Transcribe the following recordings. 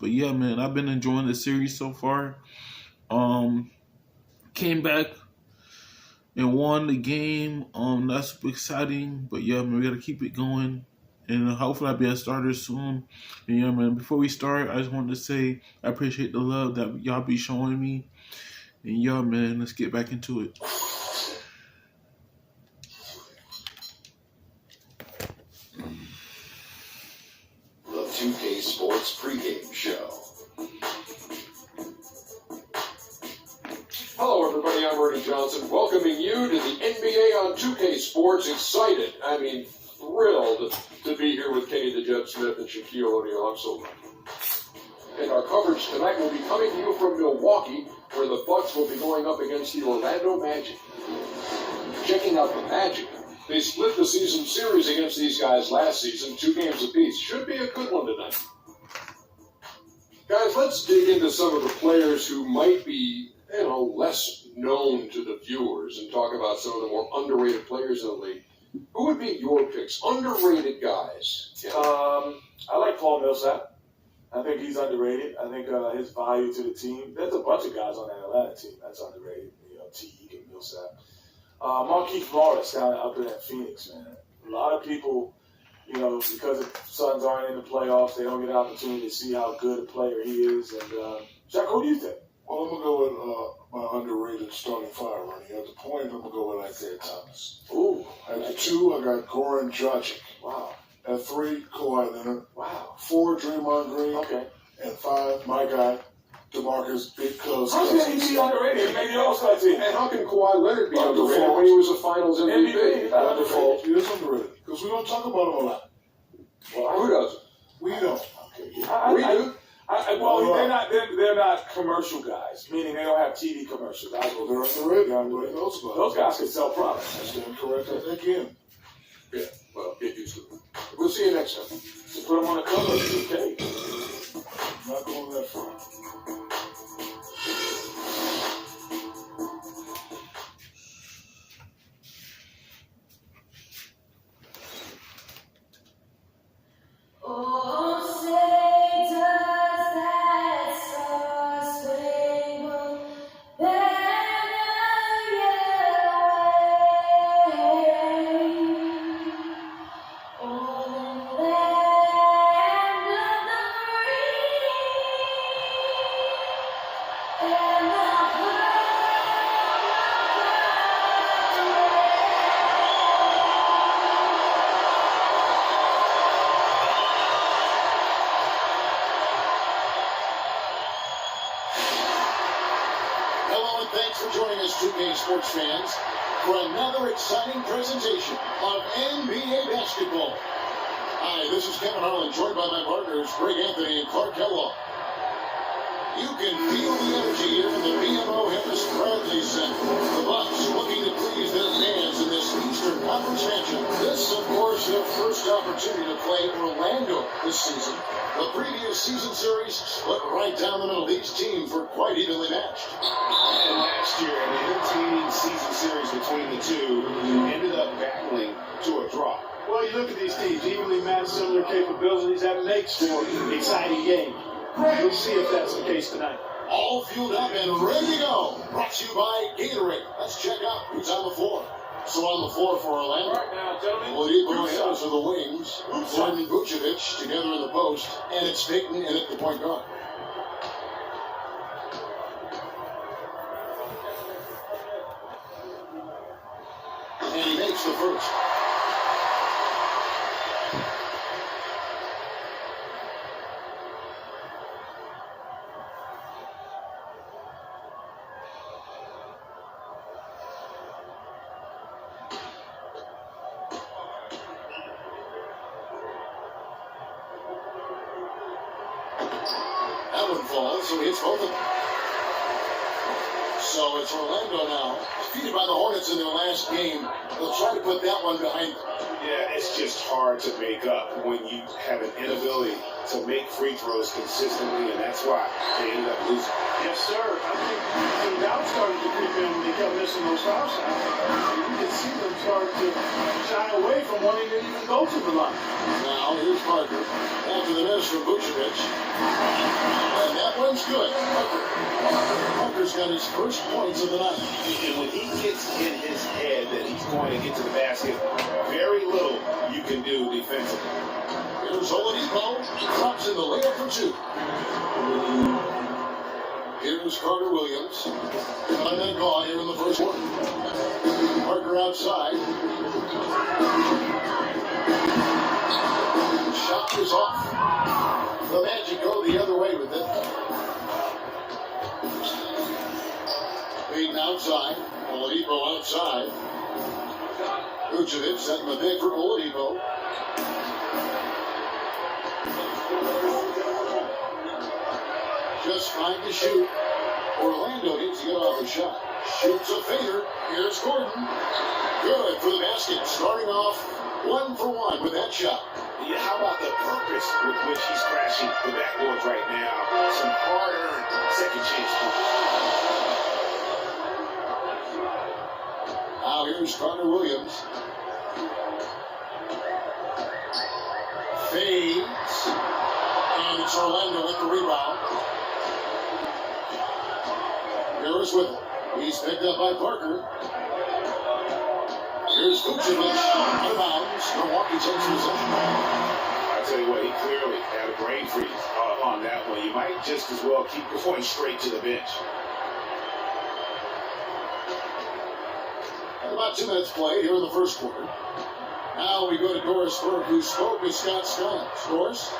But yeah, man, I've been enjoying the series so far. Came back and won the game. That's super exciting. But yeah, man, we gotta keep it going, and hopefully I'll be a starter soon. And yeah, man, before we start, I just wanted to say I appreciate the love that y'all be showing me. And yeah, man, let's get back into it. The 2K Sports pregame show. Hello, everybody. I'm Ernie Johnson, welcoming you to the NBA on 2K Sports. Excited, thrilled to be here with Kenny the Jet Smith and Shaquille O'Neal. I'm so lucky. And our coverage tonight will be coming to you from Milwaukee, where the Bucks will be going up against the Orlando Magic. Checking out the Magic. They split the season series against these guys last season, 2 games apiece. Should be a good one tonight. Guys, let's dig into some of the players who might be, less known to the viewers and talk about some of the more underrated players in the league. Who would be your picks? Underrated guys. Yeah. I like Paul Millsap. I think he's underrated. I think his value to the team. There's a bunch of guys on that Atlanta team that's underrated. Teague and Millsap. Markieff Morris down up in that Phoenix, man. A lot of people, because the Suns aren't in the playoffs, they don't get an opportunity to see how good a player he is. And Jack, who do you think? Well, I'm going to go with my underrated starting five, Ronnie. At the point, I'm going to go with Isaiah Thomas. Ooh. At the 2, I got Goran Dragic. Wow. At 3, Kawhi Leonard. Wow. 4, Draymond Green. Okay. And 5, my guy, DeMarcus Big Cuz. How can he be underrated? He made the All-Star team. And how can Kawhi Leonard be underrated when he was a Finals MVP? By default, he is underrated. Because we don't talk about him a lot. Well, who doesn't? We don't. Okay. We do. They're not commercial guys, meaning they don't have TV commercials. Well, they're underrated. Those guys can sell products. I stand corrected again. Yeah, well, get used to it. We'll see you next time. So put them on the cover of 2K. Not going that far. Thanks for joining us, 2K Sports fans, for another exciting presentation of NBA basketball. Hi, this is Kevin Harlan, joined by my partners, Greg Anthony and Clark Kellogg. You can feel the energy here from the BMO Harris Bradley Center. The Bucks looking to please their fans in this Eastern Conference matchup. This, of course, their first opportunity to play Orlando this season. The previous season series split right down the middle. These teams were quite evenly matched. And last year, an entertaining season series between the two ended up battling to a draw. Well, you look at these teams, evenly matched, similar capabilities. That makes for an exciting game. We'll see if that's the case tonight. All fueled up and ready to go. Brought to you by Gatorade. Let's check out who's on the floor. So on the floor for Orlando. All right now, gentlemen. Oladipo Harris for the wings. Vladimir Vucevic together in the post. And it's Peyton in at the point guard. And he makes the first. That one falls, so he hits both of them. So it's Orlando now, defeated by the Hornets in their last game. They'll try to put that one behind them. Yeah, it's just hard to make up when you have an inability to make free throws consistently, and that's why they ended up losing. Yes, sir. I think some doubt started to creep in when they kept missing those foul shots. You can see them start to shy away from wanting to even go to the line. Now, here's Parker. After the miss from Vucevic. And that one's good. Parker's got his first points of the night. And when he gets in his head that he's going to get to the basket, very little you can do defensively. Here's Oladipo. Drops in the layup for two. Here's Carter Williams. And then gone here in the first quarter. Parker outside. Shot is off. The Magic go the other way with it. Payton outside. Oladipo outside. Vucevic setting the pick for Oladipo. Just trying to shoot. Orlando needs to get off a shot. Shoots a fader. Here's Gordon. Good for the basket. Starting off 1 for 1 with that shot. Yeah, how about the purpose with which he's crashing the backboards right now? Some hard-earned second chance points. Now here's Carter Williams. Fades. And it's Orlando with the rebound. Harris with it. He's picked up by Parker. Here's Vucevic. Out of bounds. Milwaukee takes possession. I tell you what, he clearly had a brain freeze on that one. You might just as well keep going straight to the bench. And about 2 minutes played here in the first quarter. Now we go to Doris Burke, who spoke with Scott Skiles. Doris?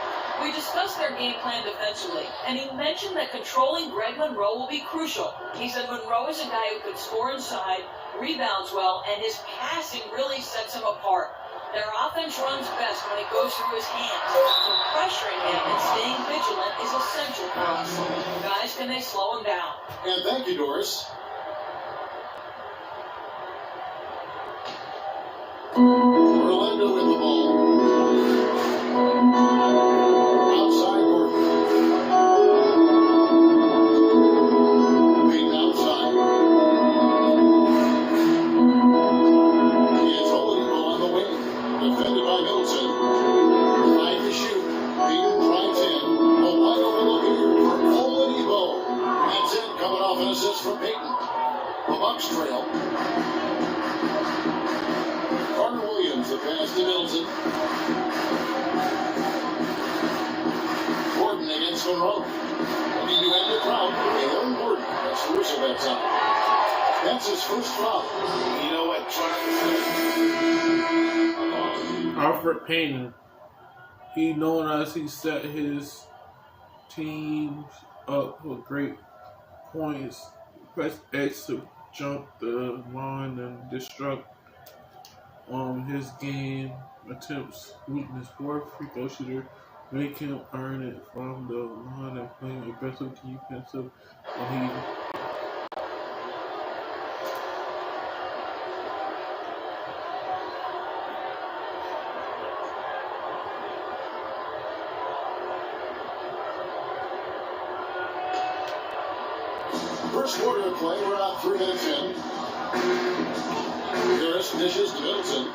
We discussed their game plan defensively, and he mentioned that controlling Greg Monroe will be crucial. He said Monroe is a guy who could score inside, rebounds well, and his passing really sets him apart. Their offense runs best when it goes through his hands, so pressuring him and staying vigilant is essential for us. Guys, can they slow him down? And thank you, Doris. Orlando with the ball. Outside Gordon. Payton outside. It's Oladipo on the wing. Defended by Middleton. 5 to shoot. Payton drives in. A wide open look here for Oladipo. That's it. Coming off an assist from Payton. The Bucks trail. Carter Williams, the pass to Middleton. Gordon against Monroe. Looking to end the crowd. Aaron Gordon. That's the whistle that time. That's his first foul. You know what? Alfred Payton, he known as he set his teams up with great points, press X to jump the line and disrupt his game attempts. Weakness for free throw shooter, make him earn it from the line and playing aggressive defensive when he First quarter of play, we're about 3 minutes in. Harris dishes to Middleton.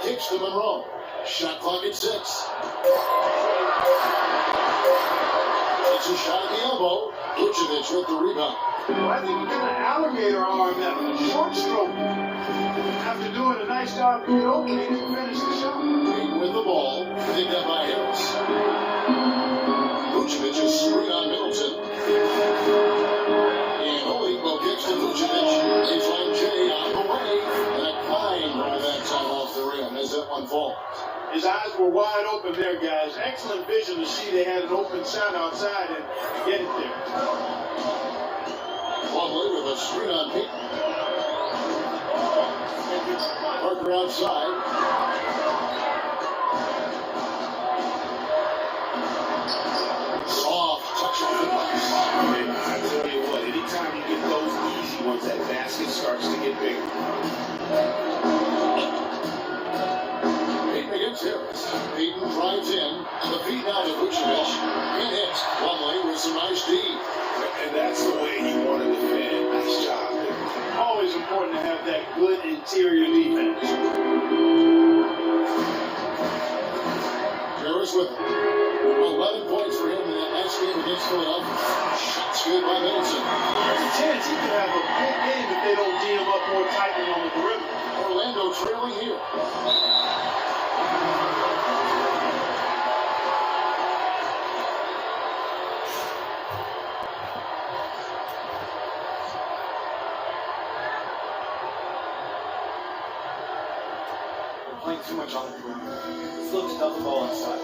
Kicks to Monroe. Shot clock at 6. It's a shot at the elbow. Vucevic with the rebound. Well, I think he got an alligator arm, that a short stroke. After doing a nice job to get open, he didn't finish the shot. Payton with the ball. Picked up by Harris. Vucevic is screwed on Middleton. And Oladipo kicks to Vucevic. Baseline J on the way. And a kind roll that time off the rim as that one falls. His eyes were wide open there, guys. Excellent vision to see they had an open shot outside and get it there. Longley with a screen on Payton. Parker outside. Soft touch on the glass. I tell you what, anytime you get those easy ones, that basket starts to get bigger. Payton against Harris. Peyton drives in. The feed now to Vucevic. And hits. Plumlee with some nice D. And that's the way you want to defend. Nice job. Always important to have that good interior defense. Harris with 11 points for him in that last game against Philadelphia. Shots good by Middleton. There's a chance he could have a big game if they don't D him up more tightly on the perimeter. Orlando trailing here. Playing too much on the perimeter. This looks tough to ball inside.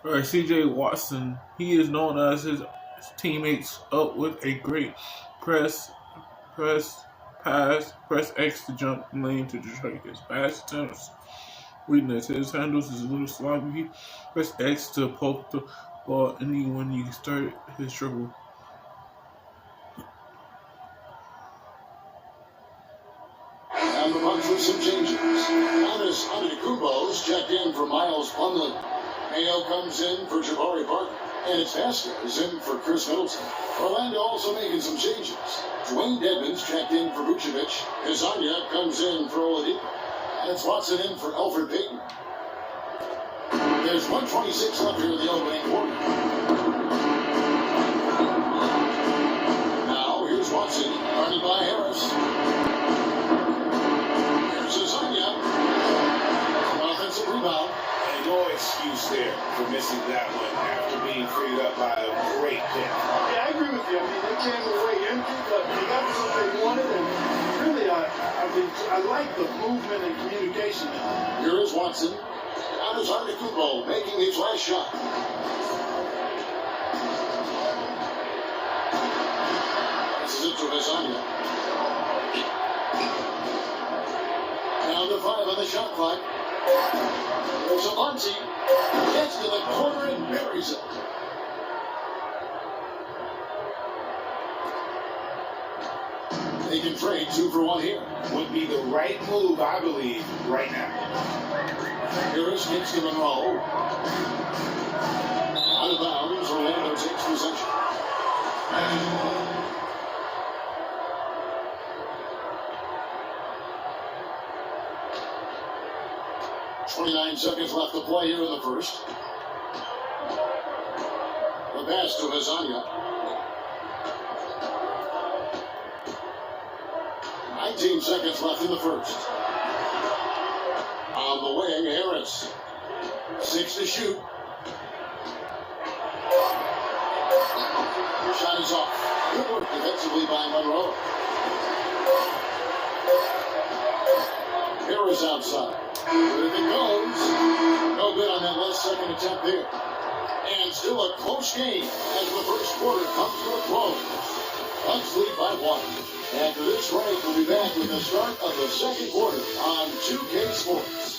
All right, C.J. Watson, he is known as his teammates up with a great press pass, press X to jump lane to distract his pass attempts. Weakness, his handles is a little sloppy. Press X to poke the ball when you start his dribble. And the bunch with some changes. Giannis Antetokounmpo's checked in for Miles Plumlee. Mayo comes in for Jabari Parker. And it's Vasquez in for Chris Middleton. Orlando also making some changes. Dwayne Dedmon's checked in for Vucevic. Kazanya comes in for Oladipo. And it's Watson in for Elfrid Payton. There's 1:26 left here in the opening quarter. Now here's Watson, guarded by Harris. Here's Kazanya. Offensive rebound. And no excuse there for missing that one after being freed up by a great pick. Yeah, I agree with you. I mean, they came away empty, but they got what they wanted, and really, I like the movement and communication. Here is Watson. Giannis Antetokounmpo making his last shot. This is it to Kazanya. Down to 5 on the shot clock. There's a Monty. Gets to the corner and buries it. They can trade 2 for 1 here. Would be the right move, I believe, right now. Harris gets to Monroe. Out of bounds, Orlando takes possession. 29 seconds left to play here in the first. The pass to Kazanya. 19 seconds left in the first. On the wing, Harris. 6 to shoot. Shot is off. Good work defensively by Monroe. Harris outside. But if it goes, no good on that last second attempt there. And still a close game as the first quarter comes to a close. Bucks lead by 1. After this break, we'll be back with the start of the second quarter on 2K Sports.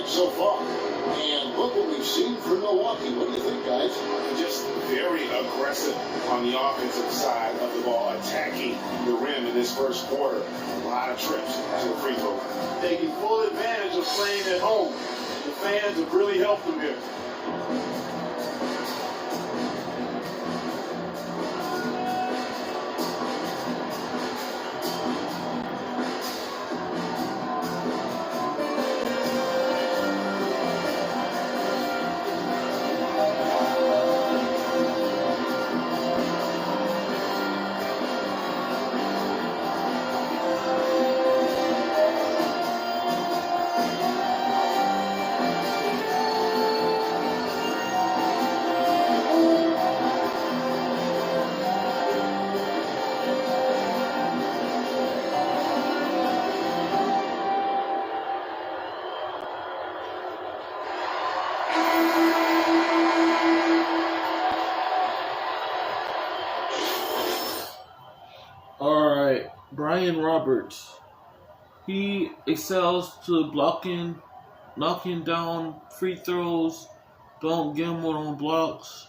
So far. And look what we've seen from Milwaukee. What do you think, guys? Just very aggressive on the offensive side of the ball, attacking the rim in this first quarter. A lot of trips to the free throw line. Taking full advantage of playing at home. The fans have really helped him here. Alright, Brian Roberts. He excels to blocking, knocking down free throws, don't gamble on blocks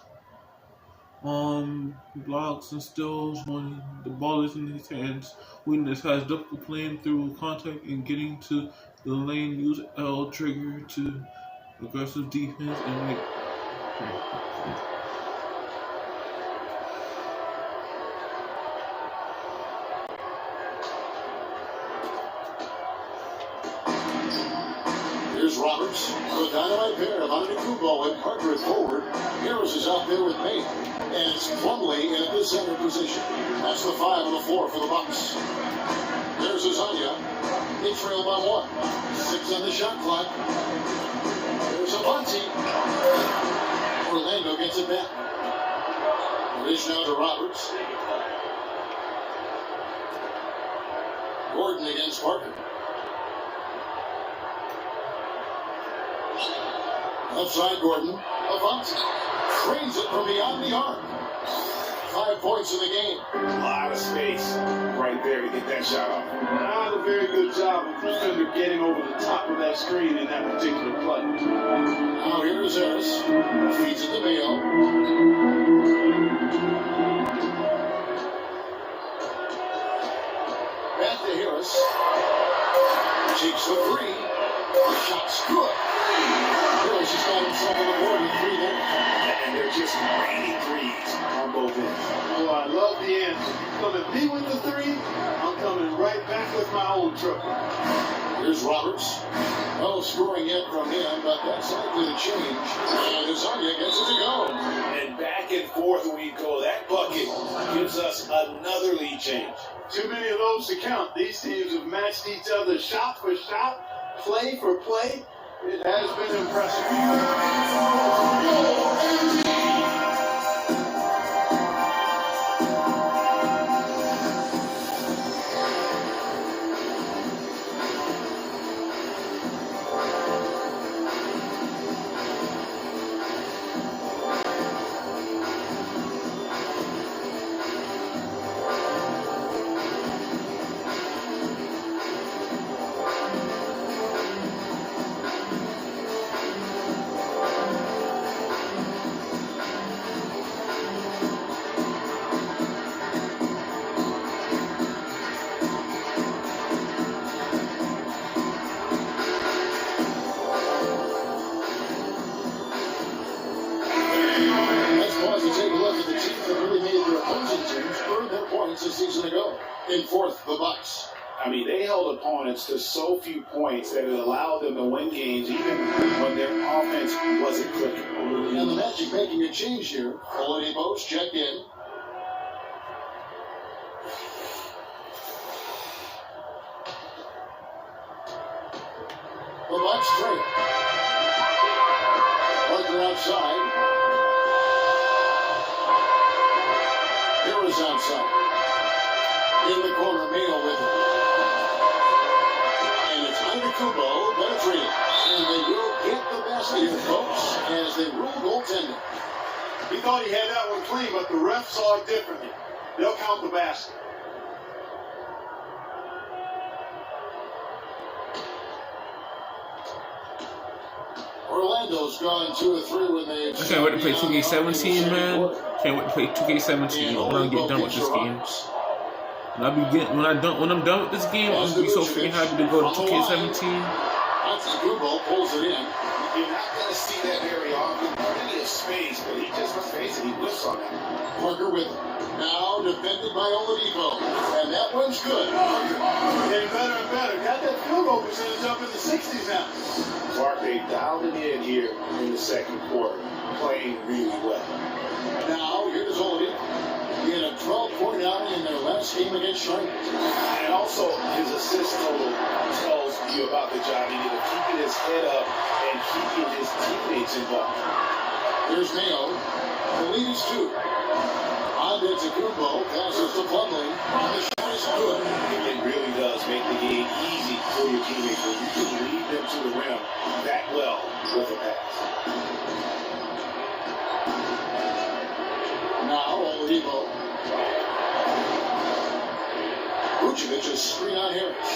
and steals when the ball is in his hands. Weakness has difficult playing through contact and getting to the lane. Use L trigger to aggressive defense and make. Here's Roberts. The dynamite pair of Antetokounmpo and Parker at forward. Harris is out there with May. And it's Plumlee in the center position. That's the 5 on the floor for the Bucks. There's Azania. They trail by 1. 6 on the shot clock. There's Avanti. Orlando gets it back. Dish now to Roberts. Gordon against Parker. Outside Gordon, Avanti trains it from beyond the arc. 5 points in the game. A lot of space right there to get that shot off. Not a very good job of defender getting over the top of that screen in that particular play. Now here's Harris. Feeds it to Mayo. Back to Harris. Takes the 3. The shot's good. Harris has got himself on the board with 3 there. And they're just raining threes on both ends. Oh, I love the answer. You come at me with the 3, I'm coming right back with my own triple. Here's Roberts. No scoring yet from him, but that's likely to change. And Azania gets it to go. And back and forth we go. That bucket gives us another lead change. Too many of those to count. These teams have matched each other shot for shot, play for play. It has been impressive. A season ago. In 4th, the Bucks. I mean, they held opponents to so few points that it allowed them to win games even when their offense wasn't clicking. And the Magic making a change here. Oladipo's checked in. The Bucks trail. Parker outside. Harris outside. In the corner, Mayo with it. And it's Antetokounmpo penetrating. And they will get the basket here, folks, as they rule goaltending. He thought he had that one clean, but the ref saw it differently. They'll count the basket. Orlando's gone 2 of 3 when they. I can't wait to play 2K17, man. Can't wait to play 2K17 when I get done with this game. When I'm done with this game, I'm gonna be so freaking happy to go to 2K17. Antetokounmpo pulls it in. You're not going to see that very often. Plenty of space, but he just, let's face it, he whiffs on that. Parker with it. Now defended by Oladipo. And that one's good. Getting better and better. Got that field goal percentage up in the 60s now. Clark, they dialed it in here in the second quarter, playing really well. Now, here's Oladipo. He had a 12-point outing in their last game against Charlotte. And also, his assist total tells you about the job he did of keeping his head up and keeping his teammates involved. Here's Mayo. The lead is 2. Antetokounmpo passes to Plumlee. And the shot is good. It really does make the game easy for your teammates when you can lead them to the rim that well with a pass. Now, Oladipo. Vucevic is screen on Harris.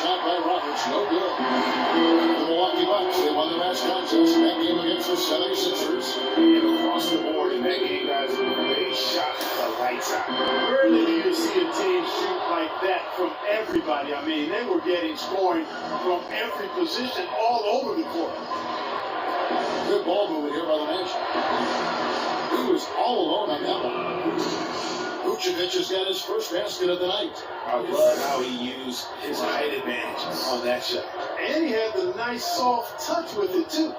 Shot by Roberts, no good. The Milwaukee Bucks, they won the last contest in that game against the 76ers. And across the board in that game, guys, they shot the lights out. Rarely do you see a team shoot like that from everybody. I mean, they were getting scoring from every position all over the court. Good ball movement here by the Magic. He was all alone on that one. Vucevic has got his first basket of the night. I love how he used his height advantage on that shot. And he had the nice soft touch with it, too.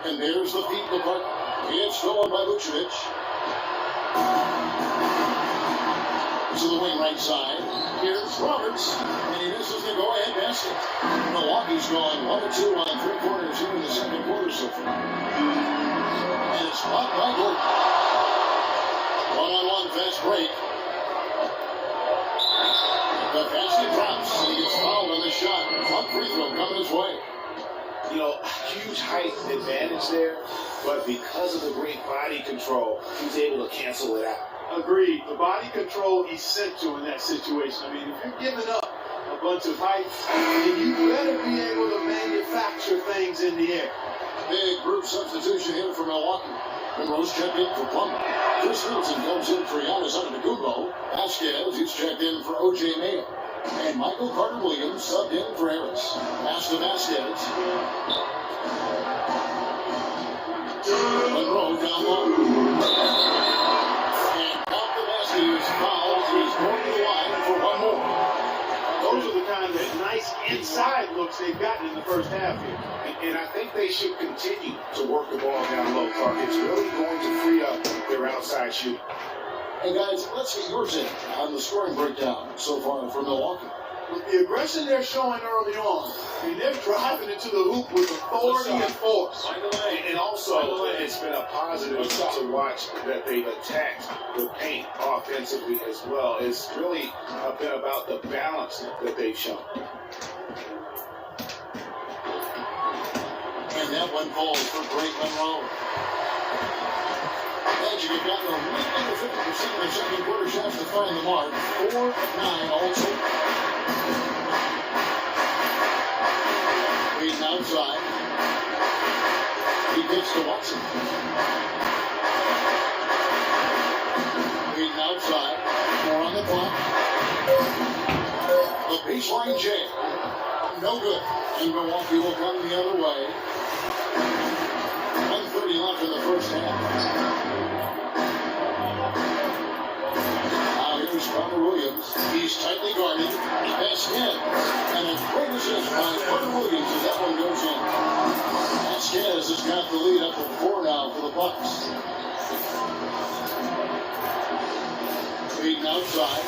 And there's the feet of Parker. It's stolen by Vucevic. To the wing right side. Here's Roberts. And he misses the go-ahead basket. Milwaukee's gone 1 or 2 on 3 quarters here in the second quarter so far. And it's blocked by Gordon. One-on-one fast break. The basket drops, and he gets fouled on the shot. One free throw coming his way. You know, huge height advantage there, but because of the great body control, he's able to cancel it out. Agreed. The body control essential in that situation. I mean, if you're giving up a bunch of height, then you better be able to manufacture things in the air. Big group substitution here for Milwaukee. Monroe's checked in for Plumlee. Chris Middleton comes in for Giannis Antetokounmpo. Vasquez, he's checked in for O.J. Mayo. And Michael Carter-Williams subbed in for Harris. Pass to Vasquez. Monroe down low. And count the basket. He was fouled. He's going to the line for one more. Those are the kind of nice inside looks they've gotten in the first half here. And I think they should continue to work the ball down low, Clark. It's really going to free up their outside shooting. And guys, let's get yours in on the scoring breakdown so far from Milwaukee. With the aggression they're showing early on, I mean, they're driving into the hoop with authority and force. And also, it's been a positive to watch that they've attacked the paint offensively as well. It's really been about the balance that they've shown. And that one falls for Great Monroe. Magic have gotten a little under 50% of their second quarter shots to find the mark. 4 of 9 also. Leading outside. He gets to Watson. Leading outside. More on the clock. The baseline jam. No good. And Milwaukee will come the other way. 1:30 left in the first half. Now here's Carter-Williams. He's tightly guarded. Vasquez. And a great assist by Carter-Williams as that one goes in. Vasquez has got the lead up to 4 now for the Bucks. Leading outside.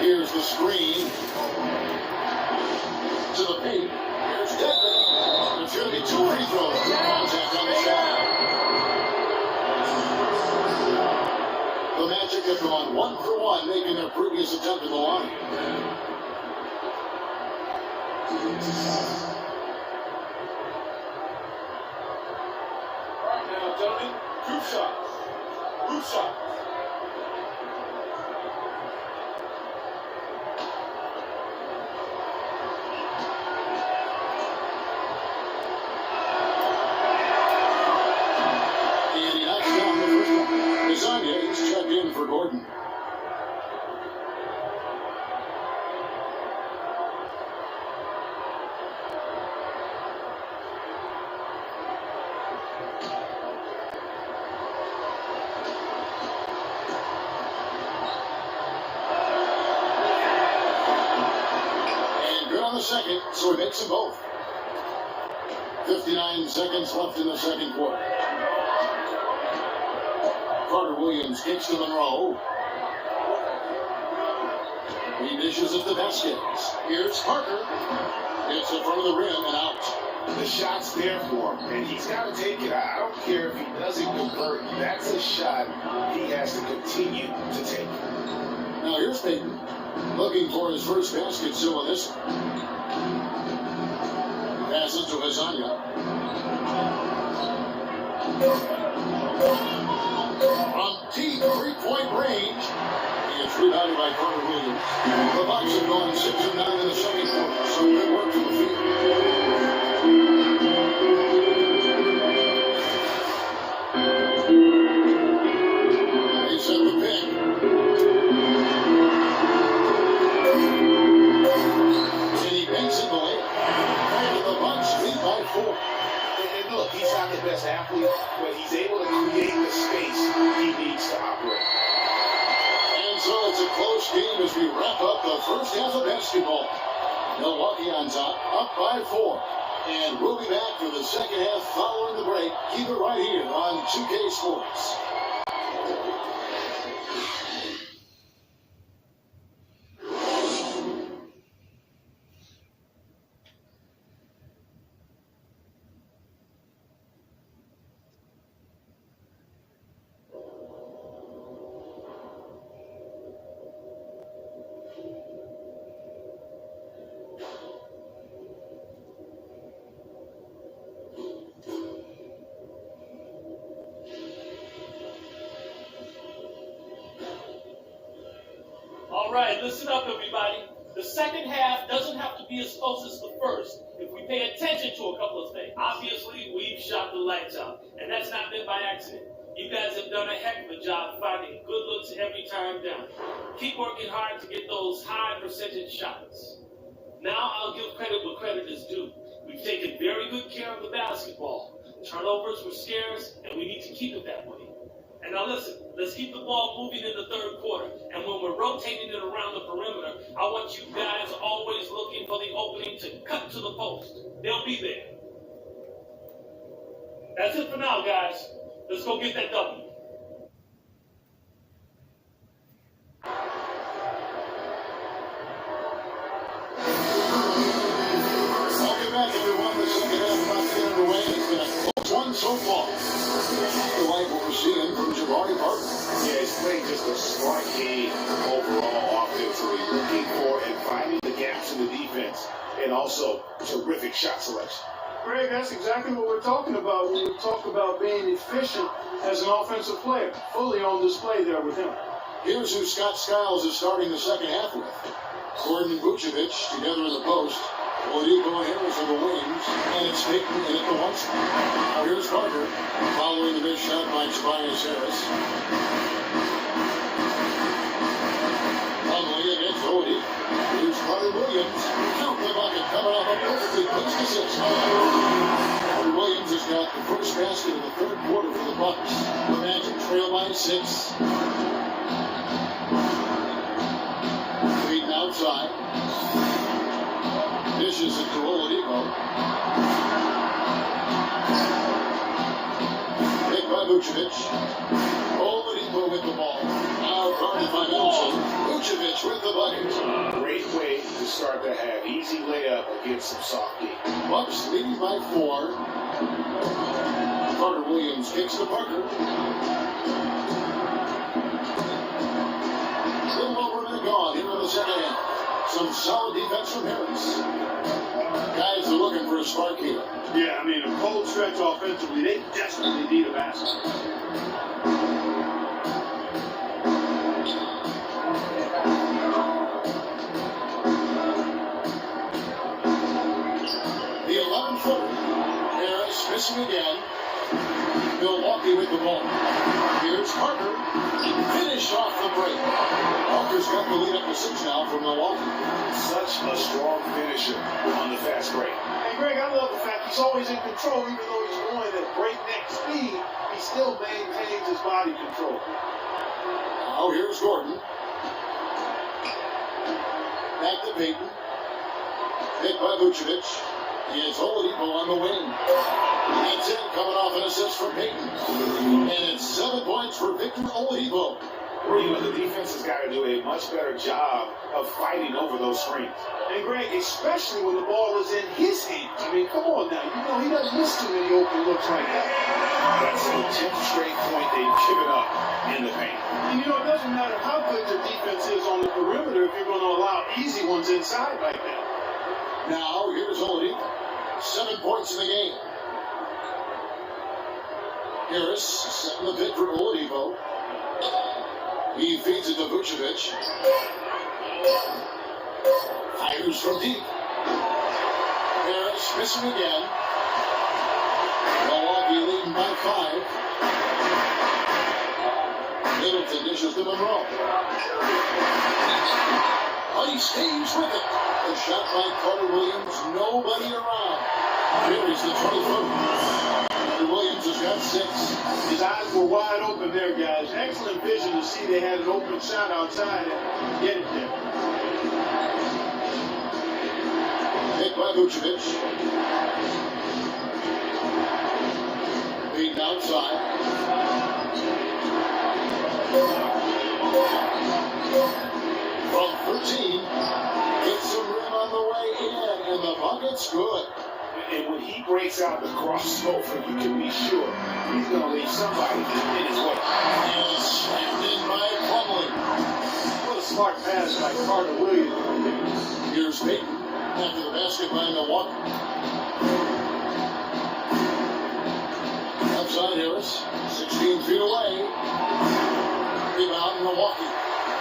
Here's the screen. To the paint. Here's Dedmon. There's going to be 2 free throws. Good contact on the shot. The Magic have gone 1 for 1, making their previous attempt at the line. All right, now, gentlemen, group shots. Group shots. He's checked in for Gordon. second, so he makes them both. 59 seconds left in the second quarter. Carter Williams kicks to Monroe. He dishes it to Vasquez. Here's Parker. It's in front of the rim and out. The shot's there for him, and he's got to take it. I don't care if he doesn't convert. That's a shot he has to continue to take. Now here's Payton, looking for his first basket still in this one. Passes to Hazanya. From deep three-point range, he gets rebounded by Carter Williams. The Bucks have gone 6 of 9 in the second quarter, so good work from the field. They set the pick. And he makes it the layup. And the Bucks lead by 4. And look, he's not the best athlete, but he's able to create the space he needs to operate. And so it's a close game as we wrap up the first half of basketball. Milwaukee on top, up by 4. And we'll be back for the second half following the break. Keep it right here on 2K Sports. All right, listen up, everybody. The second half doesn't have to be as close as the first if we pay attention to a couple of things. Obviously, we've shot the lights out, and that's not been by accident. You guys have done a heck of a job finding good looks every time down. Keep working hard to get those high percentage shots. Now I'll give credit where credit is due. We've taken very good care of the basketball. Turnovers were scarce, and we need to keep it that way. And now listen, let's keep the ball moving in the third quarter. And when we're rotating it around the perimeter, I want you guys always looking for the opening to cut to the post. They'll be there. That's it for now, guys. Let's go get that W. Welcome back, everyone. The second half about to get underway. It's been a close one so far. I like what we're seeing from Jabari Parker. Yeah, he's playing just a smart game overall offensively, looking for and finding the gaps in the defense, and also terrific shot selection. Greg, that's exactly what we're talking about when we talk about being efficient as an offensive player. Fully on display there with him. Here's who Scott Skiles is starting the second half with. Gordon and Vucevic together in the post. Oladipo and Harris on the wings. And it's Payton in at the one side. Now here's Carter following the missed shot by Tobias Harris. Conley against Oladipo. Here's Carter Williams. Count the bucket coming off a perfectly placed assist. Carter Williams has got the first basket of the third quarter for the Bucks. The Magic trail by 6. Payton outside. Dishes it to Oladipo. Picked by Vucevic. Oladipo with the ball. Now guarded by Middleton. Vucevic with the bucket. Great way to start the half. Easy layup against some soft D. Bucks leading by 4. Carter Williams kicks to Parker. A little over a minute gone here in the second half. Some solid defense from Harris. Guys are looking for a spark here. Yeah, I mean, a cold stretch offensively, they desperately need a basket. The 11-footer. Harris missing again. Milwaukee with the ball. Here's Parker. Finish off the break. Parker's got the lead up to 6 now from Milwaukee. Such a strong finisher on the fast break. And Greg, I love the fact he's always in control, even though he's going at breakneck speed, he still maintains his body control. Now here's Gordon. Back to Payton. Hit by Vucevic. It's Oladipo on the wing. That's it, coming off an assist from Payton. And it's 7 points for Victor Oladipo. The defense has got to do a much better job of fighting over those screens. And Greg, especially when the ball is in his hands. I mean, come on now. You know he doesn't miss too many open looks like that. That's the 10th straight point they've given up in the paint. And you know, it doesn't matter how good your defense is on the perimeter if you're going to allow easy ones inside like that. Now, here's Oladipo. 7 points in the game. Harris setting the pit for Oladipo. He feeds it to Vucevic. Fires from deep. Harris missing again. Milwaukee leading by 5. Middleton dishes to Monroe. But he stays with it. A shot by Carter Williams. Nobody around. Here is the 20-footer. Williams has got 6. His eyes were wide open there, guys. Excellent vision to see they had an open shot outside and get it there. Hit by Vucevic. Beaten outside. From 13. Gets some room on the way in, and the bucket's good. And when he breaks out the crossover, you can be sure he's going to leave somebody in his way. And slammed in by Plumlee. What a smart pass by Carter Williams. Here's Payton after the basket by Milwaukee. Outside Harris, 16 feet away. Rebound Milwaukee.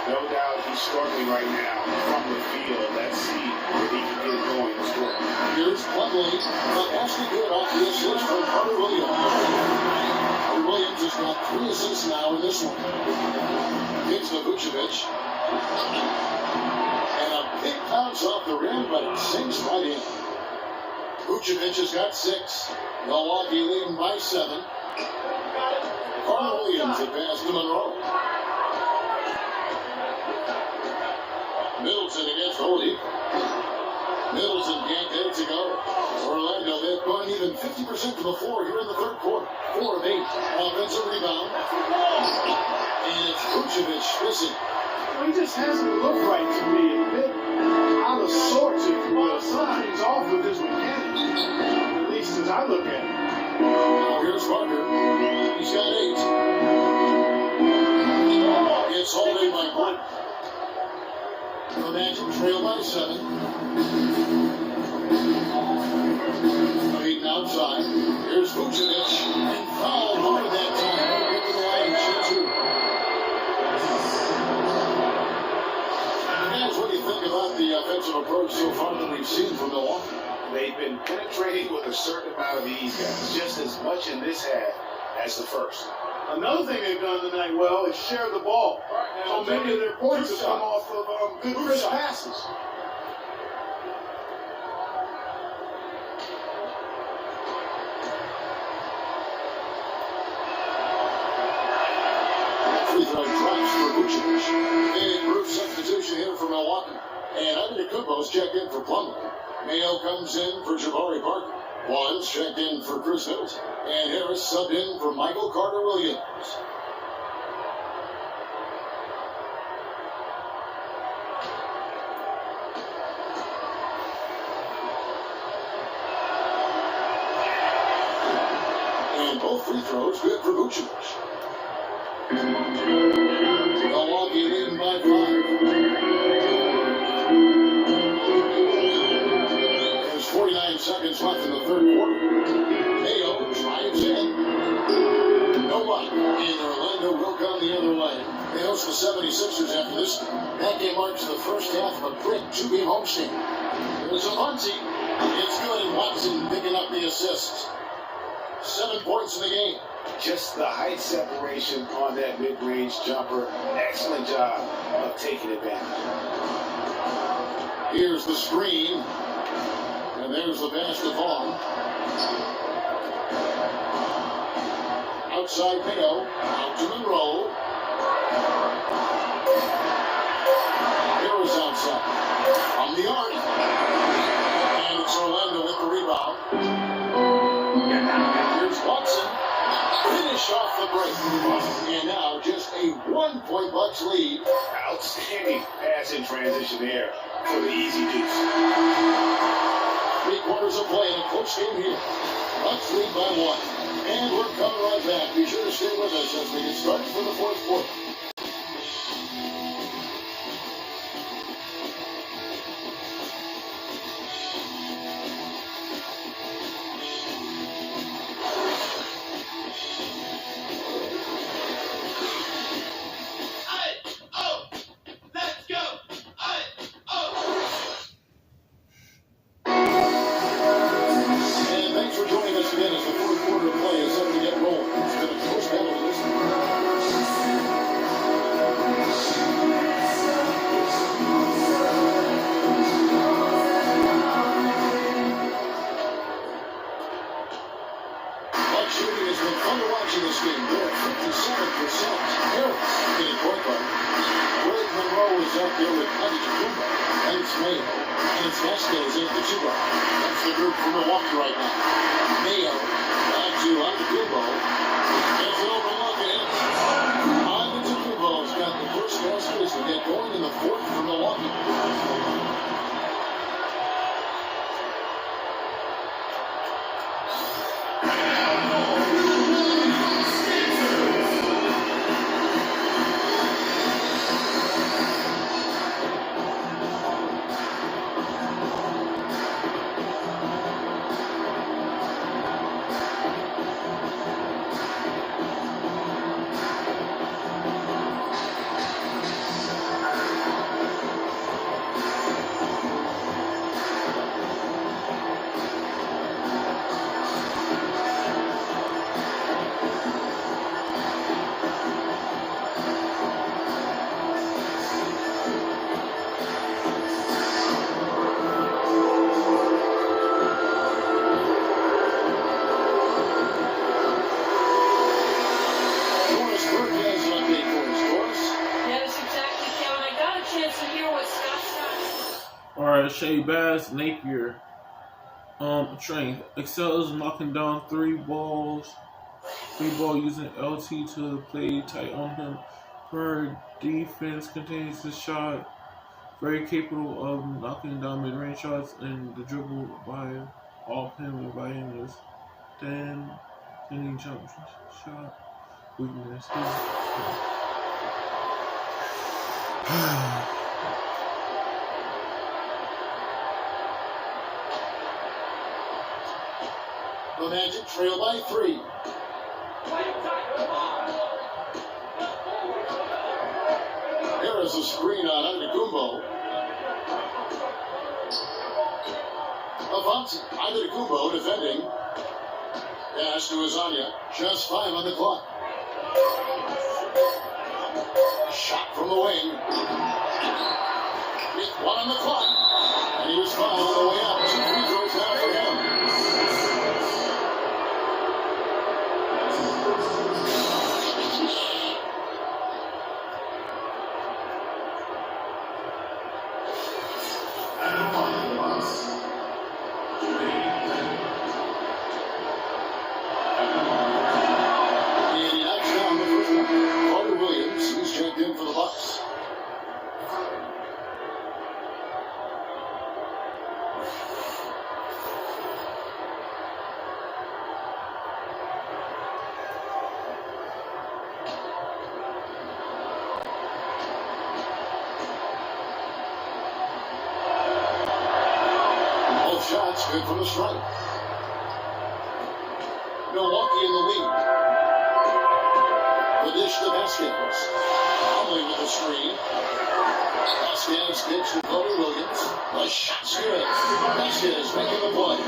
No doubt he's struggling right now from the field. Let's see if he can get it going this quarter. Here's Plumlee. The basket good off the assist from Carter Williams. Carter Williams has got 3 assists now in this one. Kicks to Vucevic. And a big bounce off the rim, but it sinks right in. Vucevic has got 6. Milwaukee leading by 7. Carter Williams advanced to Monroe. Middleton against Oladipo. Middleton can't get it to go. Orlando, they've gone even 50% to the floor here in the third quarter. 4 of 8. Offensive rebound. And it's Vucevic missing. Well, he just hasn't looked right to me. A bit out of sorts, if you will. Something's off with his mechanics. At least as I look at it. Now here's Parker. He's got 8. It's hauled in by Hunt. The Magic trail by 7. Beaten outside. Here's Vucevic. And fouled hard that time. Get to the line and shoot 2. Guys, what do you think about the offensive approach so far that we've seen from Milwaukee? They've been penetrating with a certain amount of ease, guys. Just as much in this half as the first. Another thing they've done tonight well is share the ball. So many of their points have come off of good crisp passes. Free throw drops for Vucevic. Big group substitution here for Milwaukee. And Antetokounmpo's checked in for Plumlee. Mayo comes in for Jabari Parker. Wands checked in for Chris Middleton. And Harris subbed in for Michael Carter Williams. And both free throws good for Vucevic. Milwaukee leading by 5. There's 49 seconds left in the third quarter. Mayo drives in. No luck. And Orlando will come the other way. They host the 76ers after this. That game marks the first half of a quick 2-game homestand. There's a Muncie. It's good, and Watson picking up the assists. 7 points in the game. Just the height separation on that mid-range jumper. Excellent job of taking advantage. Here's the screen. And there's the pass to Vaughn. Outside Mayo. Out to Monroe. Harris outside. From the arc. Orlando with the rebound. Here's Watson. Finish off the break. And now just a 1-point Bucks lead. Outstanding pass in transition there for the easy deuce. 3 quarters of play in a close game here. Bucks lead by 1. And we're coming right back. Be sure to stay with us as we get started for the fourth quarter. Shabazz Napier, strength, excels in knocking down 3 ball using LT to play tight on him. Her defense contains the shot, very capable of knocking down mid-range shots and the dribble by off him and by him is standing jump shot weakness. The Magic trail by 3. Here is a screen on Antetokounmpo. Avanti, Antetokounmpo defending. Pass to Azania. Just 5 on the clock. Shot from the wing. With 1 on the clock. And he was fouled on the way up. 2 free throws now for him. Shots good from the strike. Milwaukee in the lead. The dish to Vasquez. Conley with the screen. Vasquez kicks to Cody Williams. The shot's good. Vasquez making the play.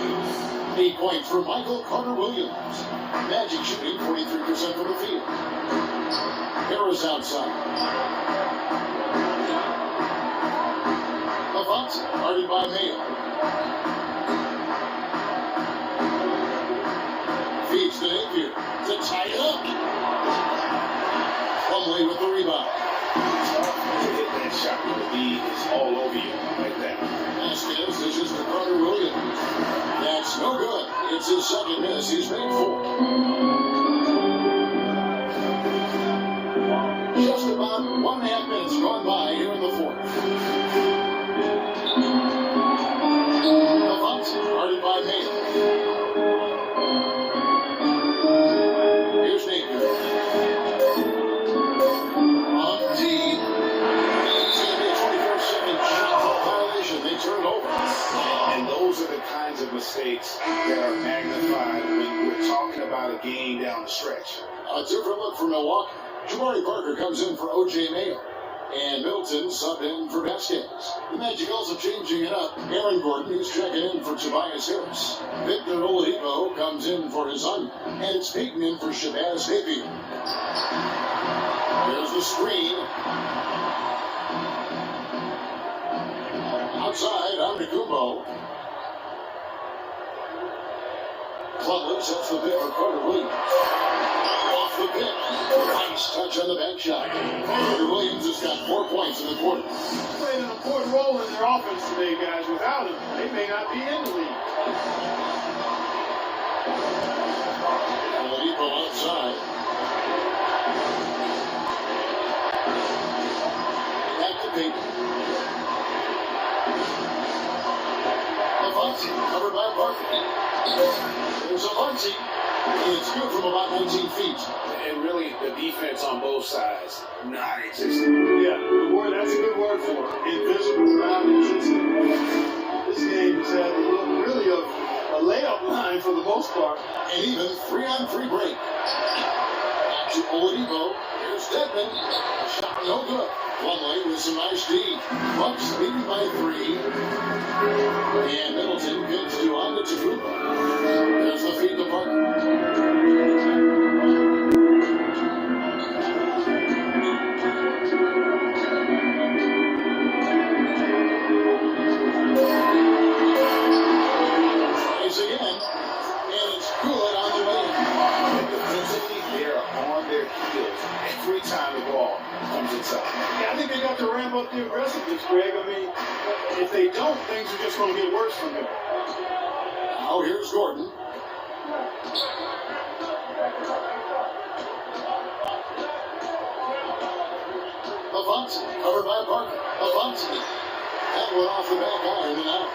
8 points for Michael Carter Williams. Magic shooting 43% from the field. Harris outside. Avanti, guarded by Mayo. Feeds to Napier to tie it up. Plumlee with the rebound. Hit that shot with the he is all over you like that. Vasquez dishes to Carter Williams. That's no good. It's his second miss. He's made 4. Just about 1.5 minutes gone by here in the 4th. The bunt, guarded by Mayo. Here's Napier. On deep. It's going to be a 24-second shot clock violation. They turn it over. And those are the kinds of mistakes that are magnified when we're talking about a game down the stretch. A different look for Milwaukee. Jabari Parker comes in for O.J. Mayo. And Middleton subbed in for Vasquez. The Magic also changing it up. Aaron Gordon is checking in for Tobias Harris. Victor Oladipo comes in for Hazonia. And it's Peyton in for Shabazz Napier. There's the screen. Outside, Antetokounmpo. Clubber sets the pick for Carter Williams. Off the pick. Nice touch on the back shot. Carter Williams has got 4 points in the quarter. Played an important role in their offense today, guys. Without him, they may not be in the league. Oladipo outside. Back to Peyton. Avanti, covered by Parker. There's Avanti. It's good from about 19 feet. And really, the defense on both sides, non-existent. Yeah, the word, that's a good word for it. Invisible, non-existent. This game has had a look really of a layup line for the most part. And even 3-on-3 break. Back to Oladipo. Here's Dedmon. Shot no good. Plumlee with some nice D. Bucks leading by 3. And Middleton gets to Antetokounmpo. There's the feed to Parker. Tries again. And it's good on the way. Defensively, they're on their heels every time the ball comes inside. Yeah, I think they got to ramp up the aggressiveness, Greg. I mean, if they don't, things are just going to get worse from here. Now here's Gordon. Avanti, covered by Parker. Avanti. That one off the back iron and out.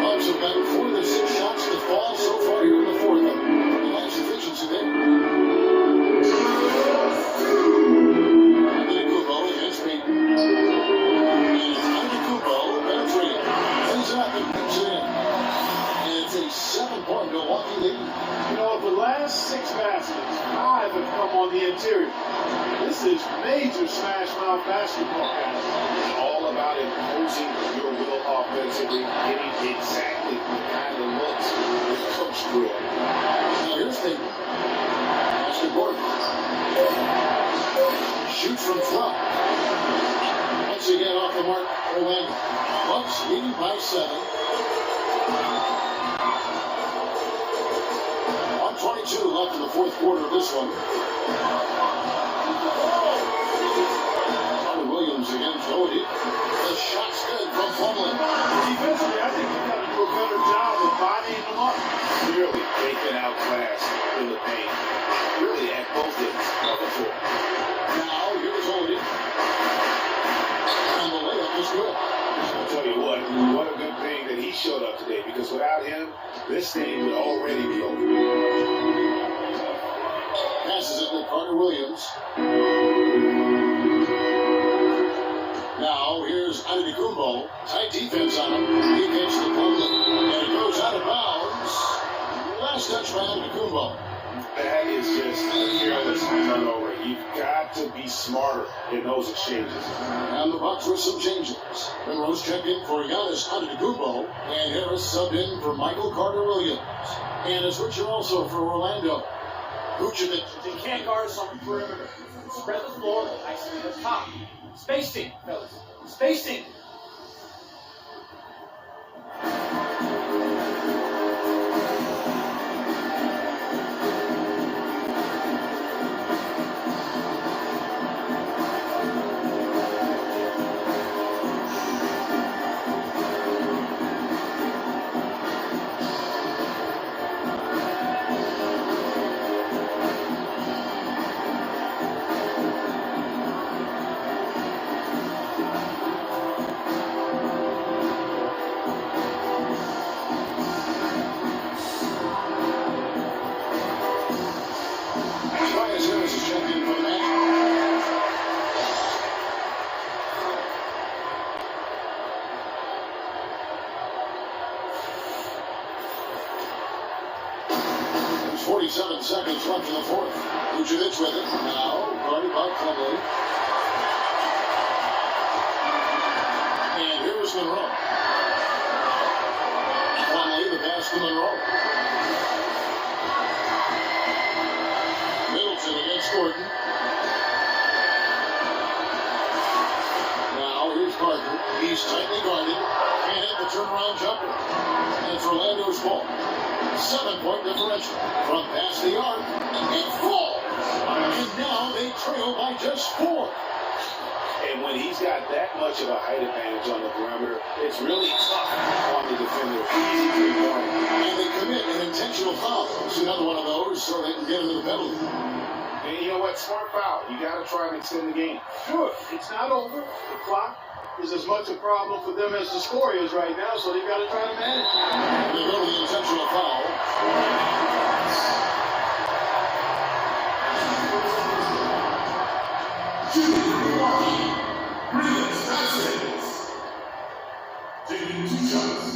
Bucks have got 4 of the 6 shots to fall so far here in the 4th. Pretty nice efficiency there. Antetokounmpo against Peyton. And it's Antetokounmpo penetrating. Plays it up and puts it in. And it's a 7-point Milwaukee lead. You know, the last 6 baskets, 5 have come on the interior. This is major smash mouth basketball, guys. It's all about imposing your will offensively, getting exactly the kind of looks that Coach drew. Now here's Peyton. Pass to Gordon. Shoots from front. Once again off the mark, Orlando. Bucks leading by 7. 1:22 left in the 4th quarter of this one. Carter Williams against Odie. The shot's good from Plumlee. Defensively, I think you've got to do a better job of bodying them up. Clearly, they've been outclassed in the paint. Really, at both ends of the floor. Now, here's Odie. And the layup is good. I'll tell you what a good thing that he showed up today, because without him, this thing would already be over. Passes it to Carter Williams. Now, here's Antetokounmpo. Tight defense on him. He gets the Plumlee. And it goes out of bounds. Last touch by Antetokounmpo. That is just a careless turnover. You've got to be smarter in those exchanges. And the Bucks with some changes. Monroe's checked in for Giannis Antetokounmpo. And Harris subbed in for Michael Carter Williams. And a switcher also for Orlando. Vucevic. They can't guard us on the perimeter. Spread the floor, ice to the top. Spacing, fellas. Spacing. 47 seconds left in the fourth. Vucevic with it. Now, guarded by Plumlee. And here's Monroe. Plumlee, the pass to Monroe. Middleton against Gordon. Now, here's Parker. He's tightly guarded. Can't hit the turnaround jumper. And it's Orlando's ball. 7-point differential from past the arc. It falls. And now they trail by just 4. And when he's got that much of a height advantage on the perimeter, it's really tough on the defender. Easy to ignore. And they commit an intentional foul. It's another one of those so they can get into the penalty. And you know what? Smart foul. You got to try and extend the game. Sure, it's not over. The clock is as much a problem for them as the score is right now, so they've got to try to manage it. They go to the intentional foul. Taking 2 shots.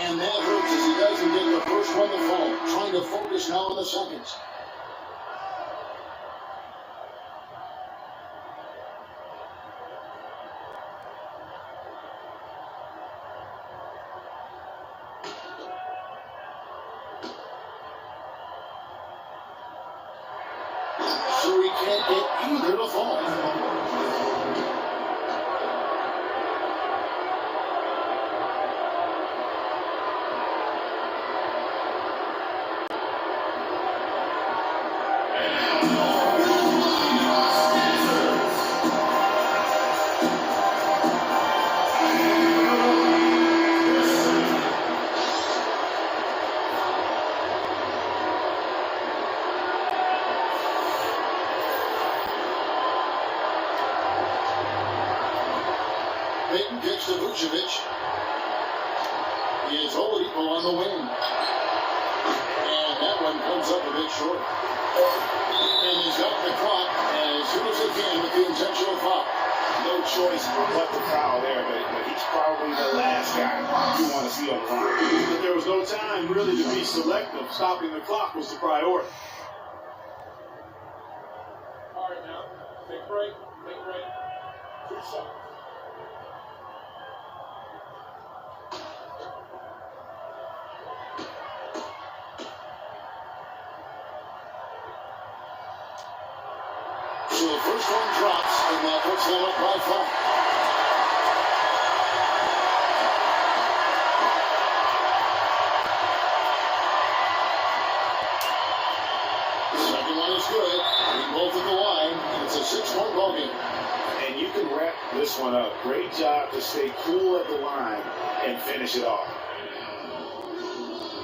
And that hurts as he doesn't get the first one to fall. Trying to focus now on the seconds. So he can't get either to fall. Payton gets to Vucevic. He is Oladipo on the wing. And that one comes up a bit short. And he's up the clock as soon as he can with the intentional foul. No choice but the foul there, but he's probably the last guy you want to see on the line. But there was no time really to be selective. Stopping the clock was the priority. All right, now, big break. 2 shots. So the first one drops, and that puts them up by 5. The second one is good. We both at the line, and it's a 6-point ball game. And you can wrap this one up. Great job to stay cool at the line and finish it off.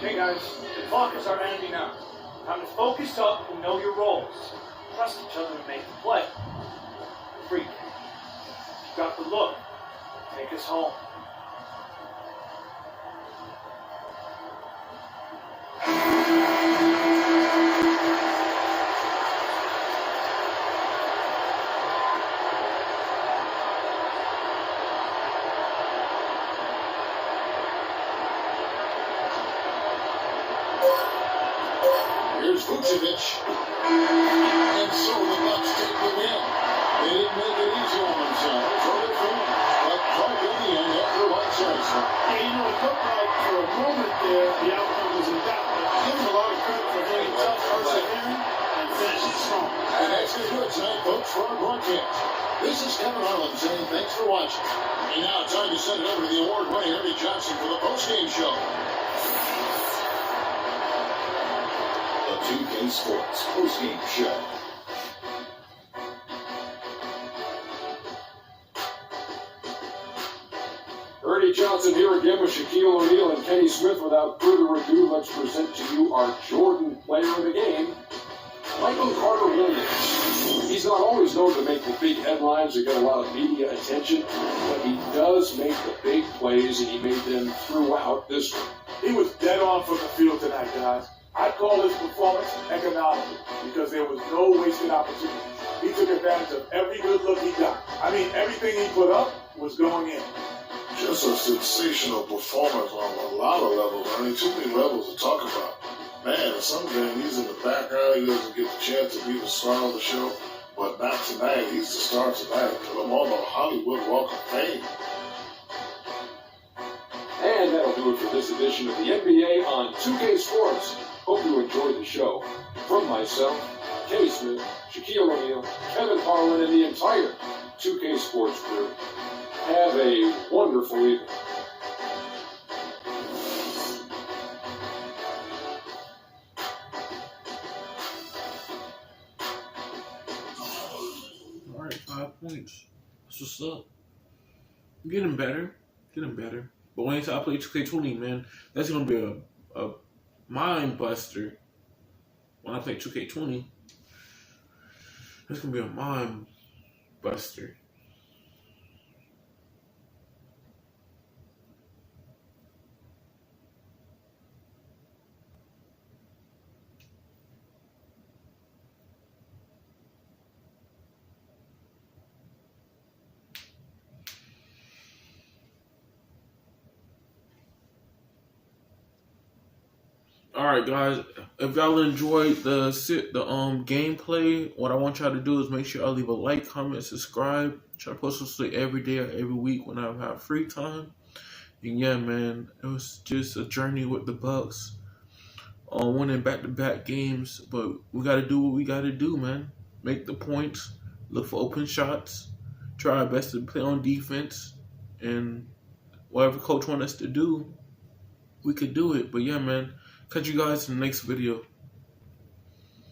Hey guys, the clock is our enemy now. Time to focus up and know your roles. Trust each other and make the play. Freak. You got the look. Take us home. Here's Vucevic. And so the Bucks take the win. They didn't make it easy on themselves or their fans, but Clark in the end after one satisfied. Yeah, you know, it looked like for a moment there the outcome was in doubt. But give him a lot of credit for being tough, persevering, and finishing strong. And that's going to do it tonight, folks, for our broadcast. This is Kevin Harlan saying thanks for watching. And now time to send it over to the award-winning Ernie Johnson for the post-game show. The 2K Sports post-game show. Ernie Johnson here again with Shaquille O'Neal and Kenny Smith. Without further ado, let's present to you our Jordan player of the game. Michael Carter Williams. He's not always known to make the big headlines or get a lot of media attention, but he does make the big plays, and he made them throughout this one. He was dead on from the field tonight, guys. I'd call his performance economical because there was no wasted opportunity. He took advantage of every good look he got. I mean, everything he put up was going in. Just a sensational performance on a lot of levels. I mean, too many levels to talk about. Man, in some games he's in the background. He doesn't get the chance to be the star of the show. But not tonight. He's the star tonight. Put him on the Hollywood Walk of Fame. And that'll do it for this edition of the NBA on 2K Sports. Hope you enjoyed the show. From myself, Kenny Smith, Shaquille O'Neal, Kevin Harlan, and the entire 2K Sports crew. Have a wonderful evening. All right, 5 points. That's what's up. Getting better. But when I play 2K20, man, that's gonna be a mind buster. When I play 2K20, that's gonna be a mind buster. Alright guys, if y'all enjoyed the gameplay, what I want y'all to do is make sure y'all leave a like, comment, subscribe. Try to post this every day or every week when I have free time. And yeah, man, it was just a journey with the Bucks on winning back-to-back games. But we got to do what we got to do, man. Make the points, look for open shots, try our best to play on defense, and whatever coach wants us to do, we could do it. But yeah, man. Catch you guys in the next video.